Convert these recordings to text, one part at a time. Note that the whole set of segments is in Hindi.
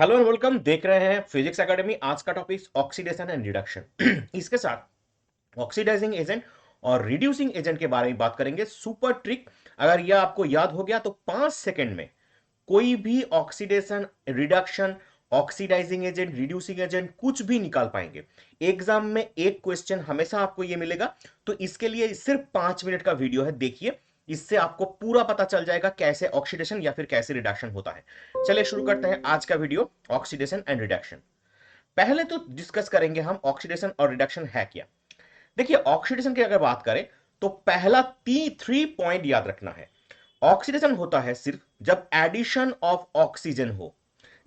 Hello and welcome. देख रहे हैं फिजिक्स एकेडमी। आज का टॉपिक ऑक्सीडेशन एंड रिडक्शन। इसके साथ ऑक्सीडाइजिंग एजेंट और रिड्यूसिंग एजेंट के बारे में बात करेंगे। सुपर ट्रिक, अगर यह आपको याद हो गया तो 5 सेकंड में कोई भी oxidation, reduction, oxidising agent, reducing agent कुछ भी निकाल पाएंगे। एग्जाम में एक क्वेश्चन हमेशा आपको यह मिलेगा। तो इसके लिए सिर्फ 5 मिनट का वीडियो है, देखिए। इससे आपको पूरा पता चल जाएगा कैसे ऑक्सीडेशन या फिर कैसे रिडक्शन होता है। चलिए शुरू करते हैं आज का वीडियो, ऑक्सीडेशन एंड रिडक्शन। पहले तो डिस्कस करेंगे हम ऑक्सीडेशन और रिडक्शन है क्या। देखिए, ऑक्सीडेशन की अगर बात करें तो पहला 3 पॉइंट याद रखना है। ऑक्सीडेशन होता है सिर्फ जब एडिशन ऑफ ऑक्सीजन हो।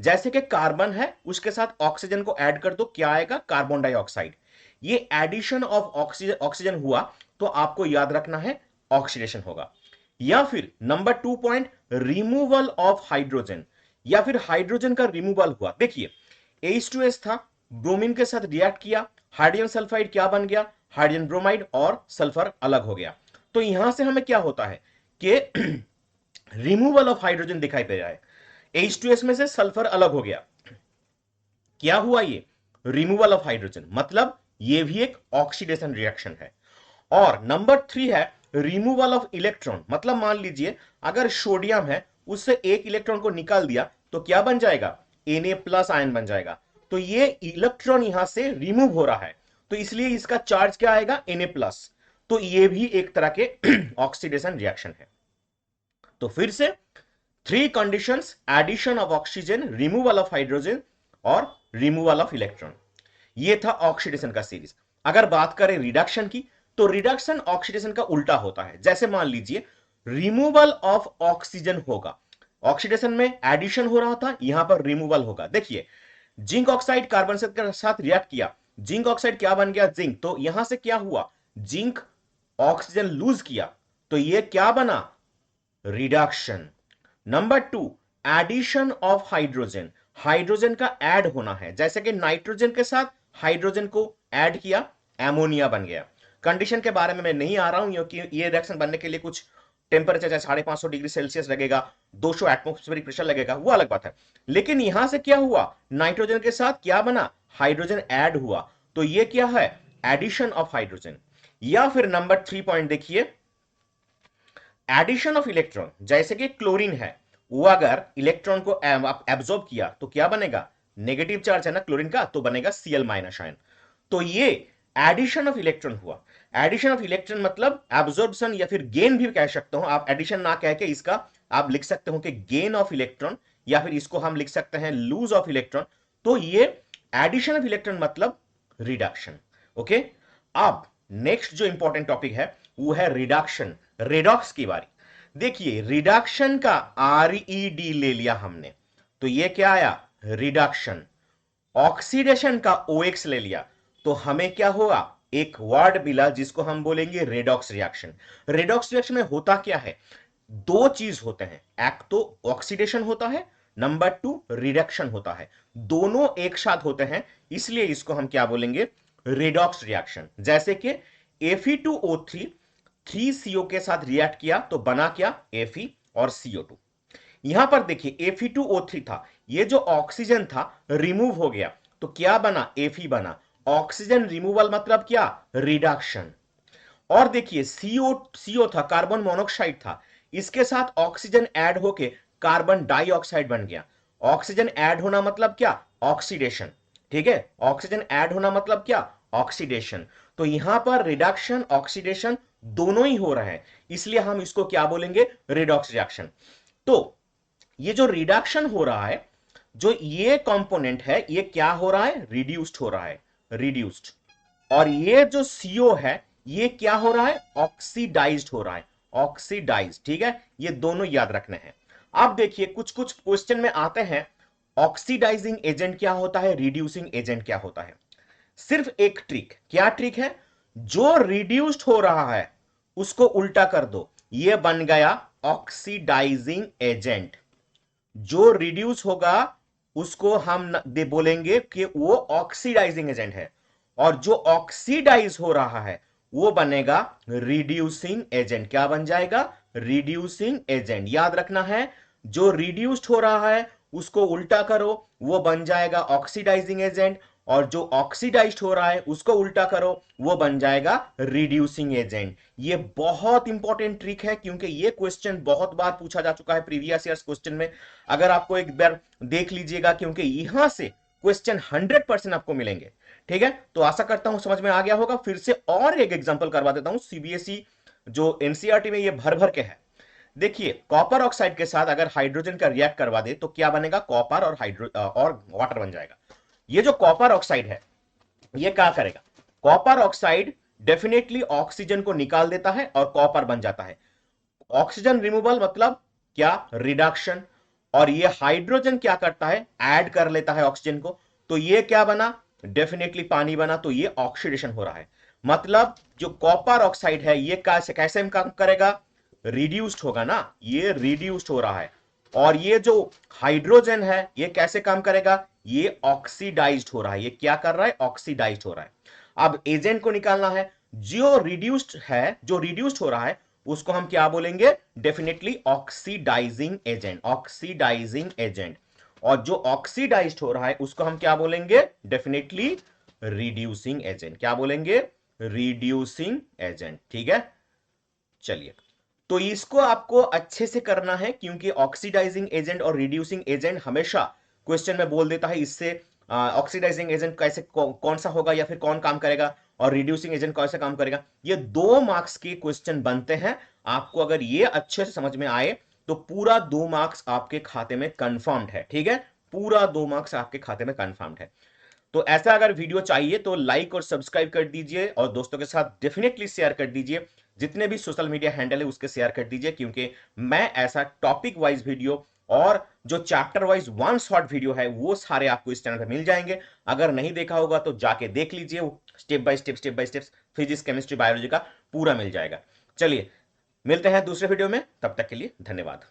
जैसे कि कार्बन है, उसके साथ ऑक्सीजन को ऐड कर दो, क्या आएगा? Carbon dioxide. ये एडिशन ऑफ ऑक्सीजन ऑक्सीजन हुआ तो आपको याद रखना है ऑक्सीडेशन होगा। या फिर number 2 point, removal of hydrogen, या फिर हाइड्रोजन का रिमूवल हुआ। देखिए, H2S था, ब्रोमीन के साथ रिएक्ट किया, हाइड्रोजन सल्फाइड क्या बन गया? हाइड्रोजन ब्रोमाइड, और सल्फर अलग हो गया। तो यहां से हमें क्या होता है कि रिमूवल ऑफ हाइड्रोजन दिखाई दे रहा है। H2S में से सल्फर अलग हो गया। क्या हुआ? ये रिमूवल ऑफ हाइड्रोजन, मतलब ये भी एक ऑक्सीडेशन रिएक्शन है। और नंबर 3 है रिमूवल ऑफ इलेक्ट्रॉन, मतलब मान लीजिए अगर सोडियम है, उससे एक इलेक्ट्रॉन को निकाल दिया तो क्या बन जाएगा? Na+ आयन बन जाएगा। तो ये इलेक्ट्रॉन यहां से रिमूव हो रहा है, तो इसलिए इसका चार्ज क्या आएगा? Na+। तो ये भी एक तरह के ऑक्सीडेशन रिएक्शन है। तो फिर से 3 conditions: addition of oxygen, removal of hydrogen और रिमूवल ऑफ इलेक्ट्रॉन। ये था ऑक्सीडेशन का सीरीज। अगर बात करें रिडक्शन की, तो रिडक्शन ऑक्सीडेशन का उल्टा होता है। जैसे मान लीजिए रिमूवल ऑफ ऑक्सीजन होगा, ऑक्सीडेशन में एडिशन हो रहा था, यहां पर रिमूवल होगा। देखिए, जिंक ऑक्साइड कार्बन के साथ रिएक्ट किया, जिंक ऑक्साइड क्या बन गया? जिंक। तो यहां से क्या हुआ? जिंक ऑक्सीजन लूज किया, तो ये क्या बना? Reduction. Number 2, addition of hydrogen, hydrogen का ऐड होना है। जैसे कि नाइट्रोजन के साथ हाइड्रोजन को ऐड किया, एमोनिया बन गया। कंडीशन के बारे में मैं नहीं आ रहा हूं, क्योंकि ये रिएक्शन बनने के लिए कुछ टेम्परेचर जैसे 550 डिग्री सेल्सियस लगेगा, 200 एटमोस्फेरिक प्रेशर लगेगा, वो अलग बात है। लेकिन यहां से क्या हुआ? नाइट्रोजन के साथ क्या बना? हाइड्रोजन ऐड हुआ, तो ये क्या है? Addition of hydrogen. या फिर नंबर 3 पॉइंट देखिए, एडिशन ऑफ इलेक्ट्रॉन। जैसे कि क्लोरीन है, वो अगर इलेक्ट्रॉन को एब्जॉर्ब किया तो क्या बनेगा? नेगेटिव चार्ज है ना क्लोरीन का, तो बनेगा Cl- आयन। तो ये एडिशन ऑफ इलेक्ट्रॉन हुआ। एडिशन ऑफ इलेक्ट्रॉन मतलब एब्जॉर्प्शन, या फिर गेन भी कह सकते हो आप। एडिशन ना कह के इसका आप लिख सकते हो कि गेन ऑफ इलेक्ट्रॉन, या फिर इसको हम लिख सकते हैं लूज ऑफ इलेक्ट्रॉन। तो ये एडिशन ऑफ इलेक्ट्रॉन मतलब रिडक्शन। ओके। अब नेक्स्ट जो इंपॉर्टेंट टॉपिक है वो है रिडक्शन, रेडॉक्स की बारी। देखिए, रिडक्शन का RED ले लिया हमने, तो ये क्या आया? रिडक्शन। ऑक्सीडेशन का OX ले लिया, तो हमें क्या होगा? एक वर्ड मिला जिसको हम बोलेंगे रेडॉक्स रिएक्शन। रेडॉक्स रिएक्शन में होता क्या है? दो चीज होते हैं, एक तो ऑक्सीडेशन होता है, नंबर 2 रिडक्शन होता है। दोनों एक साथ होते हैं, इसलिए इसको हम क्या बोलेंगे? Redox reaction. जैसे कि Fe2O3 3CO के साथ रिएक्ट किया तो बना क्या? Fe और CO2। यहां पर देखिए Fe2O3 था, ये जो ऑक्सीजन था रिमूव हो गया, तो क्या बना? Fe बना। ऑक्सीजन रिमूवल मतलब क्या? रिडक्शन। और देखिए CO था, कार्बन मोनोऑक्साइड था, इसके साथ ऑक्सीजन ऐड होके कार्बन डाइऑक्साइड बन गया। ऑक्सीजन ऐड होना मतलब क्या? ऑक्सीडेशन। ठीक है, ऑक्सीजन ऐड होना मतलब क्या? ऑक्सीडेशन। तो यहां पर रिडक्शन, ऑक्सीडेशन दोनों ही हो रहे हैं, इसलिए हम इसको क्या बोलेंगे? Redox reaction. तो ये जो रिडक्शन हो रहा है, जो ये कंपोनेंट है, ये क्या हो रहा है? रिड्यूस्ड हो रहा है, रिड्यूस्ड। और ये जो CO है, ये क्या हो रहा है? ऑक्सीडाइज्ड हो रहा है, ऑक्सीडाइज्ड। ठीक है, ये दोनों याद रखने हैं। अब देखिए, कुछ कुछ क्वेश्चन में आते हैं, ऑक्सीडाइजिंग एजेंट क्या होता है, रिड्यूसिंग एजेंट क्या होता है। सिर्फ एक ट्रिक, क्या ट्रिक है? जो रिड्यूस्ड हो रहा है उसको उल्टा कर दो, ये बन गया ऑक्सीडाइजिंग एजेंट। जो रिड्यूस होगा उसको हम बोलेंगे कि वो ऑक्सीडाइजिंग एजेंट है, और जो ऑक्सीडाइज हो रहा है वो बनेगा रिड्यूसिंग एजेंट। क्या बन जाएगा? Reducing agent. याद रखना है, जो रिड्यूस्ड हो रहा है उसको उल्टा करो, वो बन जाएगा ऑक्सीडाइजिंग एजेंट, और जो ऑक्सीडाइज्ड हो रहा है उसको उल्टा करो, वो बन जाएगा रिड्यूसिंग एजेंट। ये बहुत इंपॉर्टेंट ट्रिक है, क्योंकि ये क्वेश्चन बहुत बार पूछा जा चुका है प्रीवियस ईयर्स क्वेश्चन में। अगर आपको एक बार देख लीजिएगा, क्योंकि यहां से क्वेश्चन 100% आपको मिलेंगे। ठीक है, तो आशा करता हूं समझ में आ गया होगा। फिर से और एक एग्जांपल करवा देता हूं, सीबीएसई जो एनसीईआरटी में ये भर भर के है। देखिए, कॉपर ऑक्साइड के साथ अगर हाइड्रोजन का रिएक्ट करवा दे तो क्या बनेगा, कॉपर और वाटर बन जाएगा। ये जो कॉपर ऑक्साइड है, ये क्या करेगा, कॉपर ऑक्साइड डेफिनेटली ऑक्सीजन को निकाल देता है और कॉपर बन जाता है। ऑक्सीजन रिमूवल मतलब क्या, रिडक्शन। और ये हाइड्रोजन क्या करता है, ऐड कर लेता है ऑक्सीजन को, तो ये क्या बना, डेफिनेटली पानी बना, तो ये ऑक्सीडेशन हो रहा है। मतलब जो कॉपर ऑक्साइड है ये कैसे कैसे काम करेगा, रिड्यूस्ड होगा ना, ये रिड्यूस्ड हो रहा है। और ये जो हाइड्रोजन है ये कैसे काम करेगा, ये ऑक्सीडाइज्ड हो रहा है। ये क्या कर रहा है, ऑक्सीडाइज्ड हो रहा है। अब एजेंट को निकालना है, जो रिड्यूस्ड है, जो रिड्यूस्ड हो रहा है उसको हम क्या बोलेंगे, definitely oxidising agent, oxidising agent. और जो ऑक्सीडाइज्ड हो रहा है उसको हम क्या बोलेंगे, डेफिनेटली रिड्यूसिंग एजेंट। क्या बोलेंगे, रिड्यूसिंग एजेंट। ठीक है, चलिए, तो इसको आपको अच्छे से करना है, क्योंकि ऑक्सीडाइजिंग एजेंट और रिड्यूसिंग एजेंट हमेशा क्वेश्चन में बोल देता है। इससे ऑक्सीडाइजिंग एजेंट कैसे कौन सा होगा या फिर कौन काम करेगा, और रिड्यूसिंग एजेंट कैसे काम करेगा। ये 2 मार्क्स के क्वेश्चन बनते हैं। आपको अगर ये अच्छे से समझ में आए तो पूरा 2 मार्क्स आपके खाते में कंफर्म्ड है। ठीक है, पूरा 2 मार्क्स आपके खाते में कंफर्म्ड है। तो ऐसा अगर वीडियो चाहिए तो लाइक और सब्सक्राइब कर दीजिए, और दोस्तों के साथ डेफिनेटली शेयर कर दीजिए। जितने भी सोशल मीडिया हैंडल है उसके शेयर कर दीजिए, क्योंकि मैं ऐसा टॉपिक वाइज वीडियो और जो chapter wise one shot video है वो सारे आपको इस चैनल पर मिल जाएंगे। अगर नहीं देखा होगा तो जाके देख लीजिए, step by step physics chemistry biology का पूरा मिल जाएगा। चलिए, मिलते हैं दूसरे वीडियो में, तब तक के लिए धन्यवाद।